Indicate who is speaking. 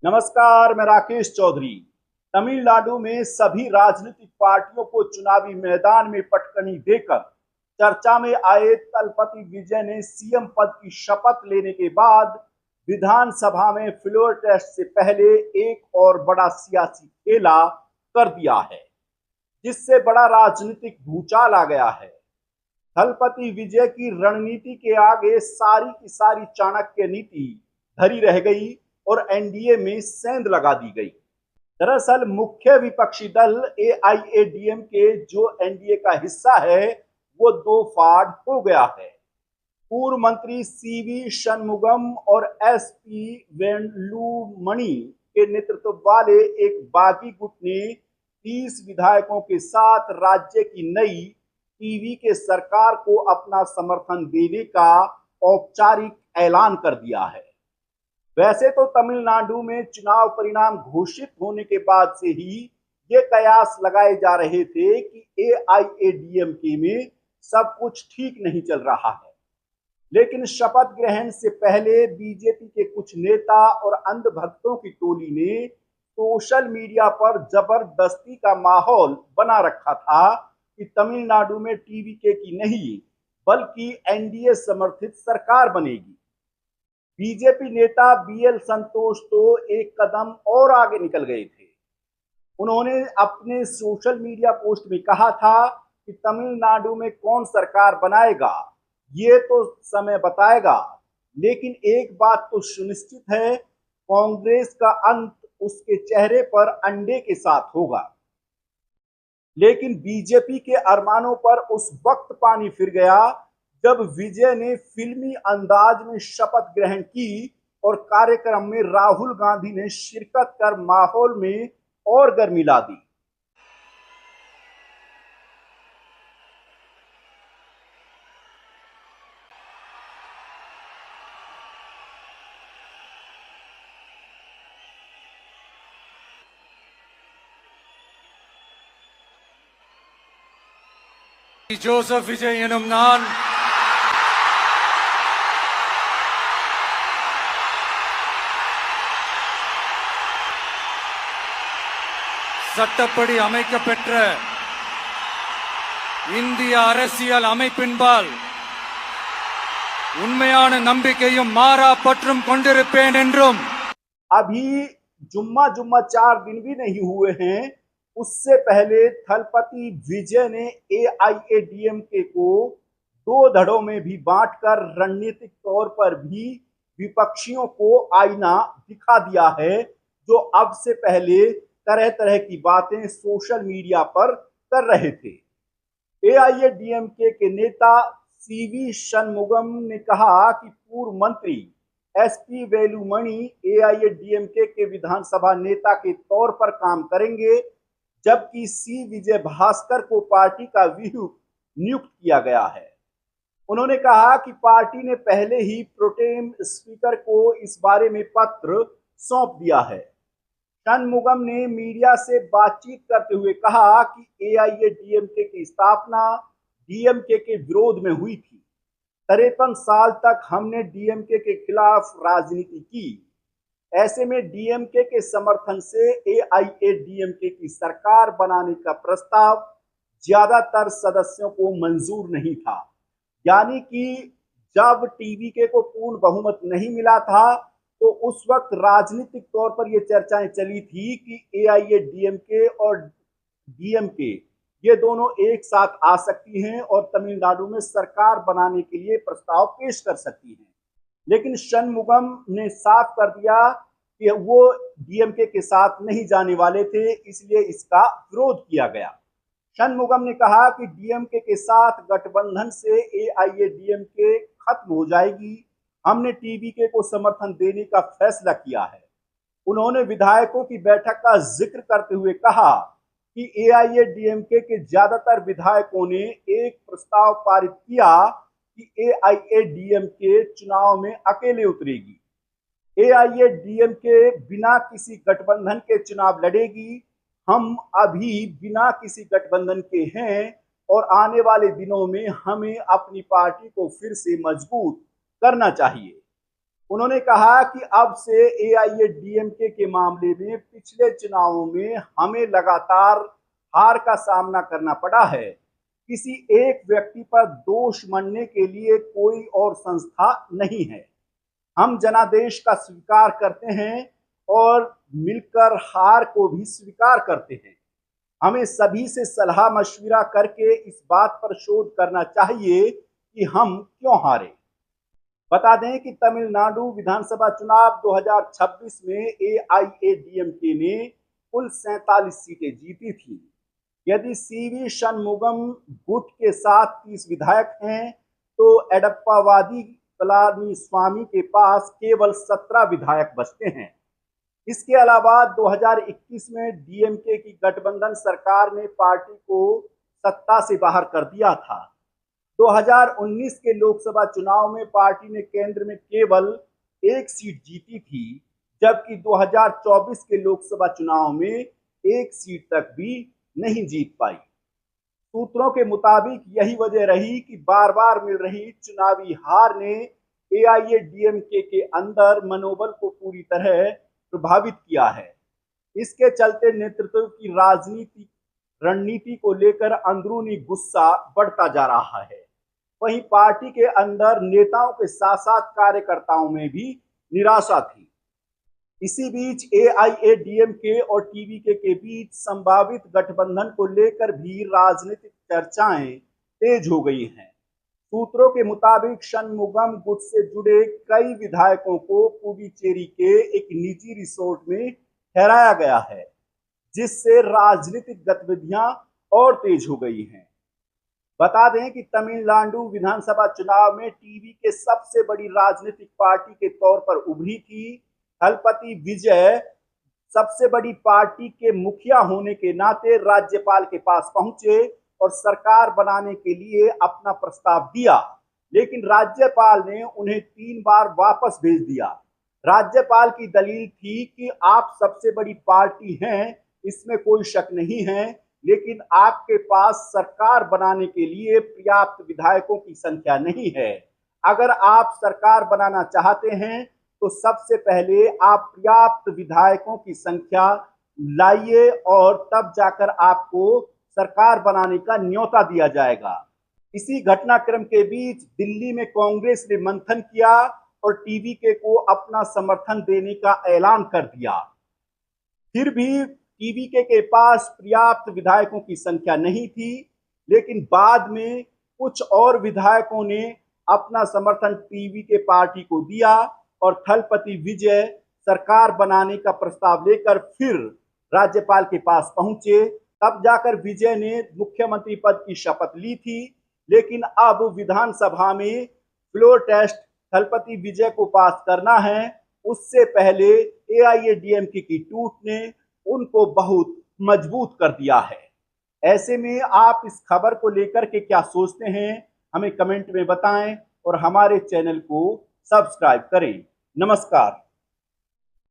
Speaker 1: नमस्कार, मैं राकेश चौधरी। तमिलनाडु में सभी राजनीतिक पार्टियों को चुनावी मैदान में पटकनी देकर चर्चा में आए तलपति विजय ने सीएम पद की शपथ लेने के बाद विधानसभा में फ्लोर टेस्ट से पहले एक और बड़ा सियासी खेला कर दिया है, जिससे बड़ा राजनीतिक भूचाल आ गया है। थलपति विजय की रणनीति के आगे सारी की सारी चाणक्य नीति धरी रह गई और एनडीए में सेंध लगा दी गई। दरअसल मुख्य विपक्षी दल एआईएडीएमके जो एनडीए का हिस्सा है, वो दो फाड़ हो गया है। पूर्व मंत्री सीवी षणमुगम और एसपी वेलुमणि के नेतृत्व वाले एक बागी गुट ने 30 विधायकों के साथ राज्य की नई टीवी के सरकार को अपना समर्थन देने का औपचारिक ऐलान कर दिया है। वैसे तो तमिलनाडु में चुनाव परिणाम घोषित होने के बाद से ही ये कयास लगाए जा रहे थे कि एआईएडीएमके में सब कुछ ठीक नहीं चल रहा है, लेकिन शपथ ग्रहण से पहले बीजेपी के कुछ नेता और अंधभक्तों की टोली ने सोशल मीडिया पर जबरदस्ती का माहौल बना रखा था कि तमिलनाडु में टीवीके की नहीं बल्कि एनडीए समर्थित सरकार बनेगी। बीजेपी नेता बीएल संतोष तो एक कदम और आगे निकल गए थे। उन्होंने अपने सोशल मीडिया पोस्ट में कहा था कि तमिलनाडु में कौन सरकार बनाएगा ये तो समय बताएगा, लेकिन एक बात तो सुनिश्चित है, कांग्रेस का अंत उसके चेहरे पर अंडे के साथ होगा। लेकिन बीजेपी के अरमानों पर उस वक्त पानी फिर गया जब विजय ने फिल्मी अंदाज में शपथ ग्रहण की और कार्यक्रम में राहुल गांधी ने शिरकत कर माहौल में और गर्मी ला दी।
Speaker 2: ஜோசப் விஜய் எனும் நான் சட்டப்படி அமைக்கப்பெற்ற இந்திய அரசியல் அமைப்பின்பால் உண்மையான நம்பிக்கையும் மாறா பற்றும் கொண்டிருப்பேன் என்றும்
Speaker 1: अभी जुम्मा 4 दिन भी नहीं हुए हैं, उससे पहले थलपति विजय ने एआईएडीएमके को 2 धड़ों में भी बांटकर रणनीतिक तौर पर भी विपक्षियों को आईना दिखा दिया है, जो अब से पहले तरह तरह की बातें सोशल मीडिया पर कर रहे थे। एआईएडीएमके के नेता सीवी षणमुगम ने कहा कि पूर्व मंत्री एसपी वेलुमणि एआईएडीएमके के विधानसभा नेता के तौर पर काम करेंगे, जबकि सी विजय भास्कर को पार्टी का व्यूह नियुक्त किया गया है। उन्होंने कहा कि पार्टी ने पहले ही प्रोटेम स्पीकर को इस बारे में पत्र सौंप दिया है। षणमुगम ने मीडिया से बातचीत करते हुए कहा कि एआईएडीएमके की स्थापना डीएमके के विरोध में हुई थी। 53 साल तक हमने डीएमके के खिलाफ राजनीति की। ऐसे में डीएमके के समर्थन से एआईएडीएमके की सरकार बनाने का प्रस्ताव ज्यादातर सदस्यों को मंजूर नहीं था। यानी कि जब टीवीके को पूर्ण बहुमत नहीं मिला था तो उस वक्त राजनीतिक तौर पर यह चर्चाएं चली थी कि एआईएडीएमके और डीएमके ये दोनों एक साथ आ सकती हैं और तमिलनाडु में सरकार बनाने के लिए प्रस्ताव पेश कर सकती हैं। लेकिन षणमुगम ने साफ कर दिया कि वो डीएमके के साथ नहीं जाने वाले थे, इसलिए इसका विरोध किया गया। षणमुगम ने कहा कि डीएमके के साथ गठबंधन से एआईएडीएमके खत्म हो जाएगी। हमने टीवीके को समर्थन देने का फैसला किया है। उन्होंने विधायकों की बैठक का जिक्र करते हुए कहा कि एआईएडीएमके के ज्यादातर विधायकों ने एक प्रस्ताव पारित किया कि एआईएडीएमके चुनाव में अकेले उतरेगी। एआईएडीएमके बिना किसी गठबंधन के चुनाव लड़ेगी। हम अभी बिना किसी गठबंधन के हैं और आने वाले दिनों में हमें अपनी पार्टी को फिर से मजबूत करना चाहिए। उन्होंने कहा कि अब से एआईएडीएमके के मामले में पिछले चुनावों में हमें लगातार हार का सामना करना पड़ा है। किसी एक व्यक्ति पर दोष मढ़ने के लिए कोई और संस्था नहीं है। हम जनादेश का स्वीकार करते हैं और मिलकर हार को भी स्वीकार करते हैं। हमें सभी से सलाह मशविरा करके इस बात पर शोध करना चाहिए कि हम क्यों हारे। बता दें कि तमिलनाडु विधानसभा चुनाव 2026 में एआईएडीएमके ने कुल 47 सीटें जीती थी। यदि सीवी षणमुगम गुट के साथ 30 विधायक हैं तो एडप्पावादी पलानीस्वामी के पास केवल 17 विधायक बचते हैं। इसके अलावा 2021 में डीएमके की गठबंधन सरकार ने पार्टी को सत्ता से बाहर कर दिया था। 2019 के लोकसभा चुनाव में पार्टी ने केंद्र में केवल एक सीट जीती थी, जबकि 2024 के लोकसभा चुनाव में एक सीट तक भी नहीं जीत पाई। सूत्रों के मुताबिक यही वजह रही कि बार बार मिल रही चुनावी हार ने एआईएडीएमके के अंदर मनोबल को पूरी तरह प्रभावित किया है। इसके चलते नेतृत्व की रणनीति को लेकर अंदरूनी गुस्सा बढ़ता जा रहा है। वहीं पार्टी के अंदर नेताओं के साथ साथ कार्यकर्ताओं में भी निराशा थी। इसी बीच एआईएडीएमके और टीवीके के बीच संभावित गठबंधन को लेकर भी राजनीतिक चर्चाएं तेज हो गई हैं। सूत्रों के मुताबिक षणमुगम गुट से जुड़े कई विधायकों को पुडुचेरी के एक निजी रिसोर्ट में ठहराया गया है, जिससे राजनीतिक गतिविधियां और तेज हो गई हैं। बता दें कि तमिलनाडु विधानसभा चुनाव में टीवी के सबसे बड़ी राजनीतिक पार्टी के तौर पर उभरी थी। थलपति विजय सबसे बड़ी पार्टी के मुखिया होने के नाते राज्यपाल के पास पहुंचे और सरकार बनाने के लिए अपना प्रस्ताव दिया, लेकिन राज्यपाल ने उन्हें 3 बार वापस भेज दिया। राज्यपाल की दलील थी कि आप सबसे बड़ी पार्टी हैं, इसमें कोई शक नहीं है, लेकिन आपके पास सरकार बनाने के लिए पर्याप्त विधायकों की संख्या नहीं है। अगर आप सरकार बनाना चाहते हैं तो सबसे पहले आप पर्याप्त विधायकों की संख्या लाइए और तब जाकर आपको सरकार बनाने का न्योता दिया जाएगा। इसी घटनाक्रम के बीच दिल्ली में कांग्रेस ने मंथन किया और टीवीके को अपना समर्थन देने का ऐलान कर दिया। फिर भी टीवीके के पास पर्याप्त विधायकों की संख्या नहीं थी, लेकिन बाद में कुछ और विधायकों ने अपना समर्थन टीवीके पार्टी को दिया और थलपति विजय सरकार बनाने का प्रस्ताव लेकर फिर राज्यपाल के पास पहुंचे। तब जाकर विजय ने मुख्यमंत्री पद की शपथ ली थी, लेकिन अब विधानसभा में फ्लोर टेस्ट थलपति विजय को पास करना है, उससे पहले एआईएडीएमके की टूट ने उनको बहुत मजबूत कर दिया है। ऐसे में आप इस खबर को लेकर के क्या सोचते हैं, हमें कमेंट में बताएं और हमारे चैनल को सब्सक्राइब करें। नमस्कार।